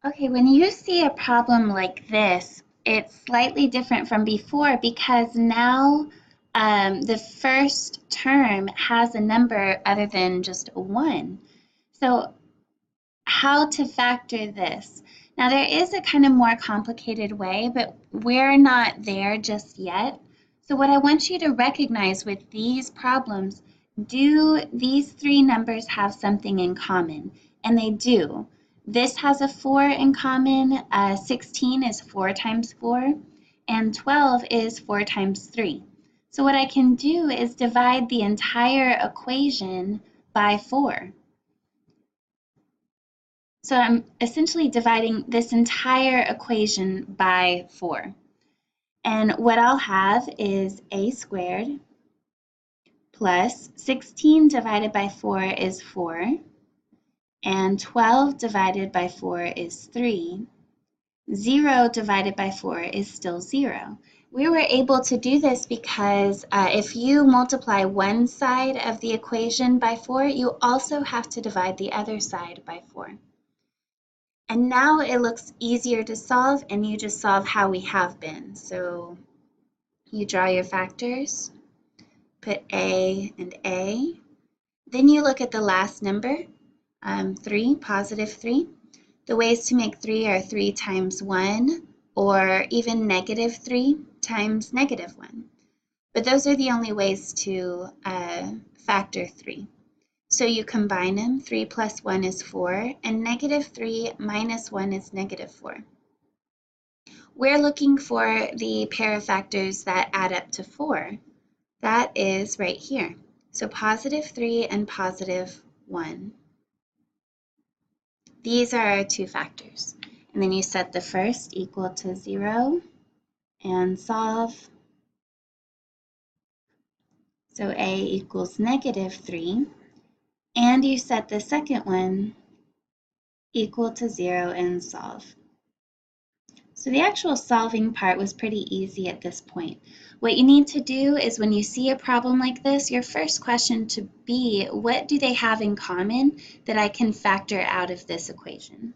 Okay, when you see a problem like this, it's slightly different from before because now the first term has a number other than just a 1. So how to factor this? Now there is a kind of more complicated way, but we're not there just yet. So what I want you to recognize with these problems, do these three numbers have something in common? And they do. This has a 4 in common, 16 is 4 times 4, and 12 is 4 times 3. So what I can do is divide the entire equation by 4. So I'm essentially dividing this entire equation by 4. And what I'll have is a squared plus 16 divided by 4 is 4, and 12 divided by 4 is 3. 0 divided by 4 is still 0. We were able to do this because if you multiply one side of the equation by 4, you also have to divide the other side by 4. And now it looks easier to solve, and you just solve how we have been. So you draw your factors, put A and A. Then you look at the last number, 3, positive 3. The ways to make 3 are 3 times 1, or even negative 3 times negative 1. But those are the only ways to factor 3. So you combine them, 3 plus 1 is 4, and negative 3 minus 1 is negative 4. We're looking for the pair of factors that add up to 4. That is right here. So positive 3 and positive 1. These are our two factors. And then you set the first equal to 0 and solve. So A equals negative 3. And you set the second one equal to 0 and solve. So the actual solving part was pretty easy at this point. What you need to do is when you see a problem like this, your first question to be, what do they have in common that I can factor out of this equation?